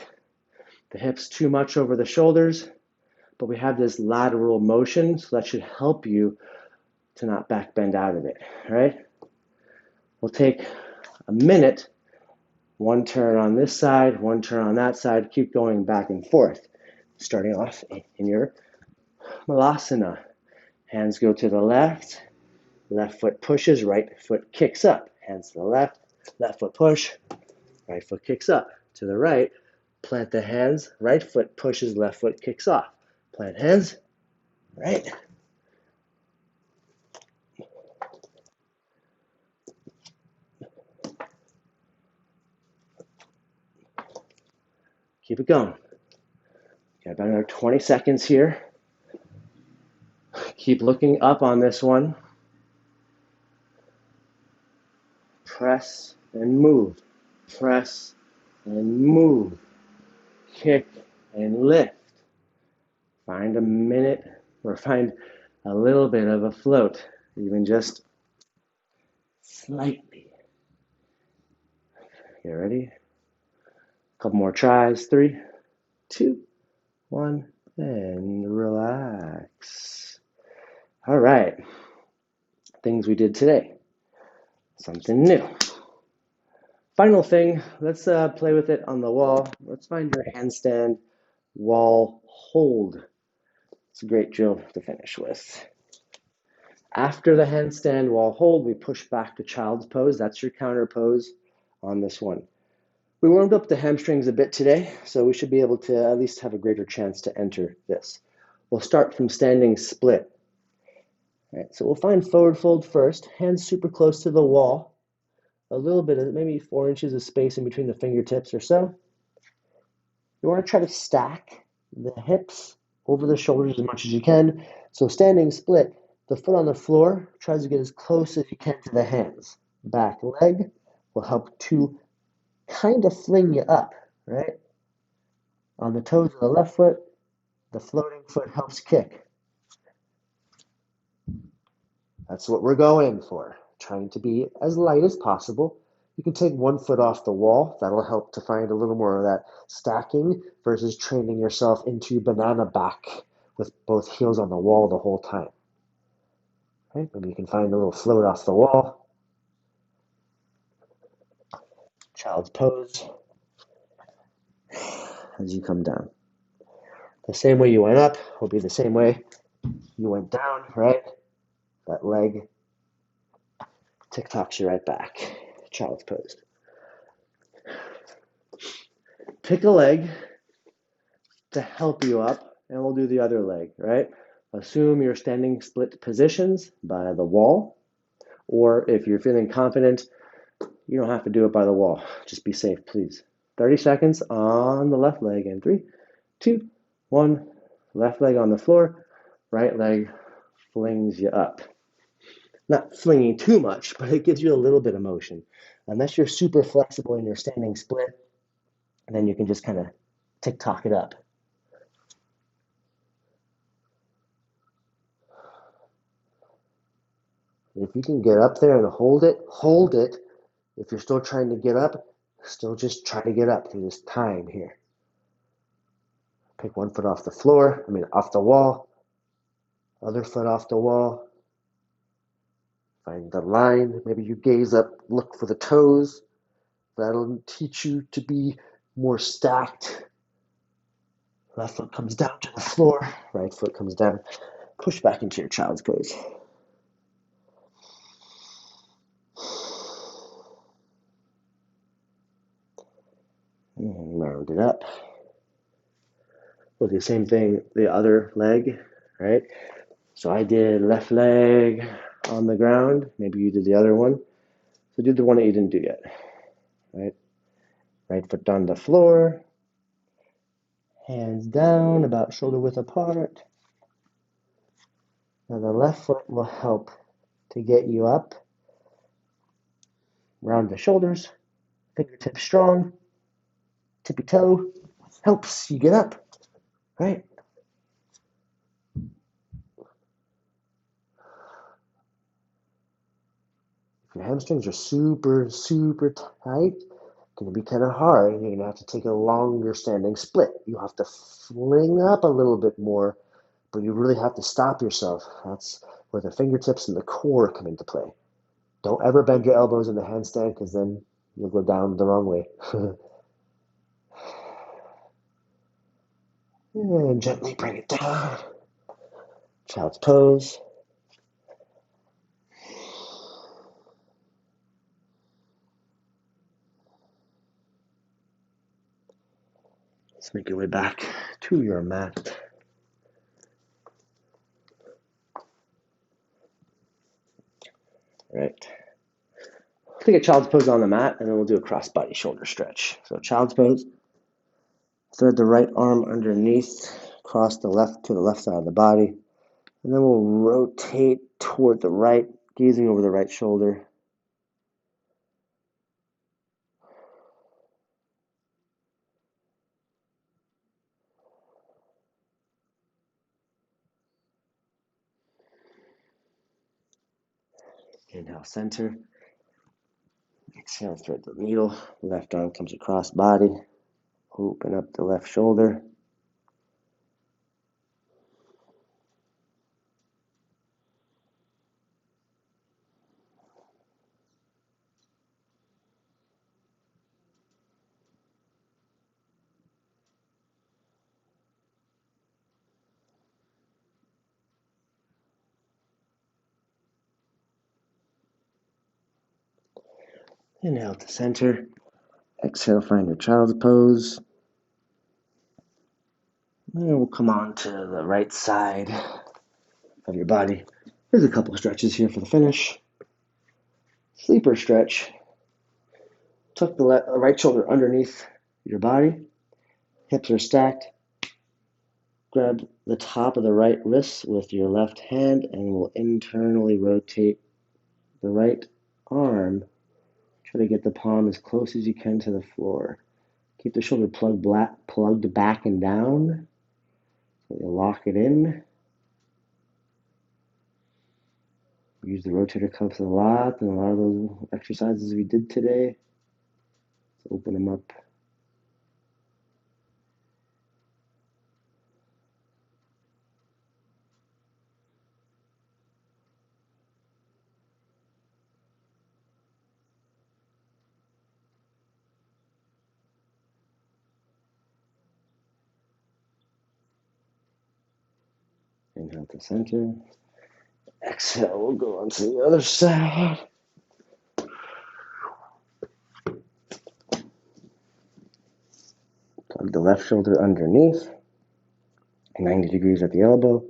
the hips too much over the shoulders, but we have this lateral motion, so that should help you to not back bend out of it, right? We'll take a minute, one turn on this side, one turn on that side, keep going back and forth. Starting off in your Malasana. Hands go to the left, left foot pushes, right foot kicks up. Hands to the left, left foot push, right foot kicks up. To the right, plant the hands, right foot pushes, left foot kicks off. Plant hands, right. Keep it going. Got about another 20 seconds here. Keep looking up on this one. Press and move. Press and move. Kick and lift. Find a minute or find a little bit of a float, even just slightly. You ready? A couple more tries. 3, 2, 1, and relax. All right. Things we did today. Something new. Final thing, let's play with it on the wall. Let's find your handstand wall hold. It's a great drill to finish with. After the handstand wall hold, we push back to child's pose. That's your counter pose on this one. We warmed up the hamstrings a bit today, so we should be able to at least have a greater chance to enter this. We'll start from standing split. All right, so we'll find forward fold first, hands super close to the wall, a little bit of maybe 4 inches of space in between the fingertips or so. You want to try to stack the hips over the shoulders as much as you can. So standing split, the foot on the floor tries to get as close as you can to the hands. Back leg will help to kind of fling you up, right? On the toes of the left foot, the floating foot helps kick. That's what we're going for, trying to be as light as possible. You can take one foot off the wall. That'll help to find a little more of that stacking versus training yourself into banana back with both heels on the wall the whole time. Right? Maybe you can find a little float off the wall. Child's pose as you come down. The same way you went up will be the same way you went down, right? That leg tick-tocks you right back. Child's pose. Pick a leg to help you up, and we'll do the other leg, right? Assume you're standing split positions by the wall, or if you're feeling confident, you don't have to do it by the wall. Just be safe, please. 30 seconds on the left leg, and 3, 2, 1. Left leg on the floor, right leg flings you up. Not flinging too much, but it gives you a little bit of motion. Unless you're super flexible in your standing split, then you can just kind of tick-tock it up. If you can get up there and hold it, hold it. If you're still trying to get up, still just try to get up through this time here. Pick one foot off the floor, off the wall, other foot off the wall. Find the line, maybe you gaze up, look for the toes. That'll teach you to be more stacked. Left foot comes down to the floor, right foot comes down. Push back into your child's pose. And round it up. We'll do the same thing, the other leg, right? So I did left leg on the ground. Maybe you did the other one. So do the one that you didn't do yet, right? Right foot on the floor. Hands down, about shoulder width apart. Now the left foot will help to get you up. Round the shoulders, fingertips strong, tippy toe helps you get up, right? If your hamstrings are super, super tight, it's going to be kind of hard. You're going to have to take a longer standing split. You have to fling up a little bit more, but you really have to stop yourself. That's where the fingertips and the core come into play. Don't ever bend your elbows in the handstand because then you'll go down the wrong way. And gently bring it down. Child's pose. Let's make your way back to your mat. All right. Take a child's pose on the mat, and then we'll do a cross-body shoulder stretch. So child's pose. Thread the right arm underneath, cross the left to the left side of the body, and then we'll rotate toward the right, gazing over the right shoulder. Inhale, center. Exhale, thread the needle. Left arm comes across body. Open up the left shoulder. Inhale to center. Exhale, find your child's pose. And we'll come on to the right side of your body. There's a couple of stretches here for the finish. Sleeper stretch. Tuck the right shoulder underneath your body. Hips are stacked. Grab the top of the right wrist with your left hand and we'll internally rotate the right arm. Try to get the palm as close as you can to the floor. Keep the shoulder plugged back and down. So you lock it in. We use the rotator cuffs a lot and a lot of those exercises we did today. Let's open them up. Inhale to center. Exhale, we'll go on to the other side. Plug the left shoulder underneath, 90 degrees at the elbow.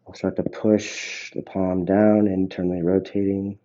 I'll start to push the palm down, internally rotating.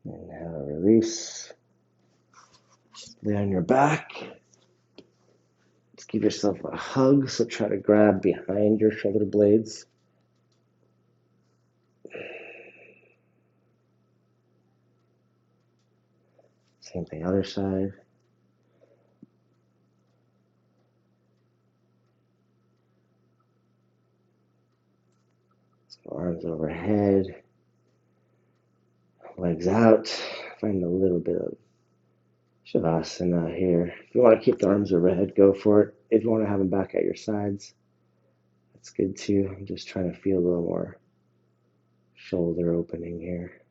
Inhale, release. Lay on your back. Just give yourself a hug, so try to grab behind your shoulder blades. Same thing, other side. So arms overhead, legs out. Find a little bit of Shavasana here. If you want to keep the arms overhead, go for it. If you want to have them back at your sides, that's good too. I'm just trying to feel a little more shoulder opening here.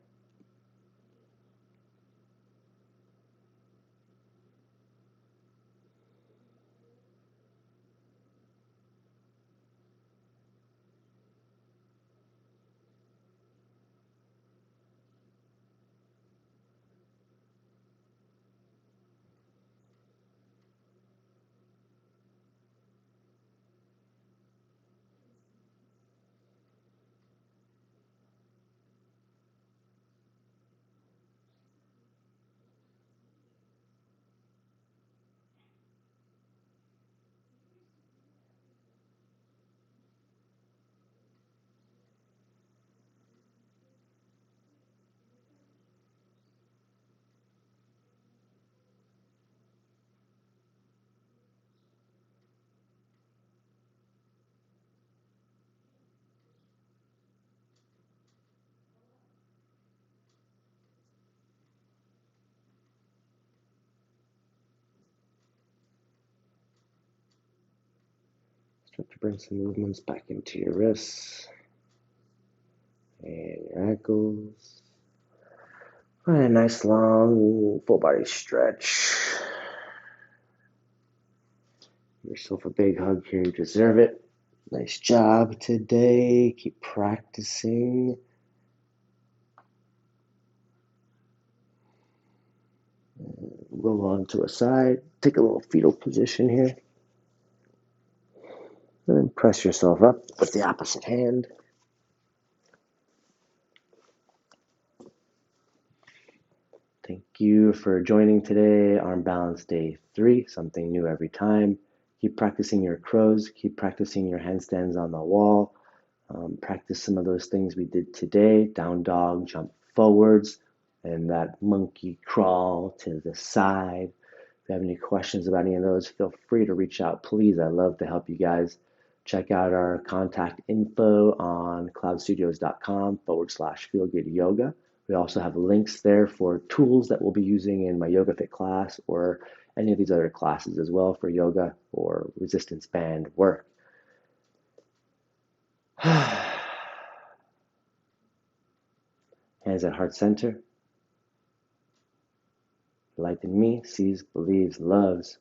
Start to bring some movements back into your wrists and your ankles. Find a nice long full body stretch. Give yourself a big hug here. You deserve it. Nice job today. Keep practicing. Roll on to a side. Take a little fetal position here. And then press yourself up with the opposite hand. Thank you for joining today. Arm balance day 3, something new every time. Keep practicing your crows. Keep practicing your handstands on the wall. Practice some of those things we did today. Down dog, jump forwards, and that monkey crawl to the side. If you have any questions about any of those, feel free to reach out, please. I'd love to help you guys. Check out our contact info on cloudstudios.com/feelgoodyoga. We also have links there for tools that we'll be using in my Yoga Fit class or any of these other classes as well for yoga or resistance band work. Hands at heart center. The light in me sees, believes, loves,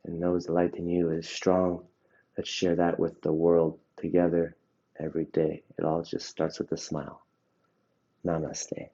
and knows the light in you is strong. Let's share that with the world together every day. It all just starts with a smile. Namaste.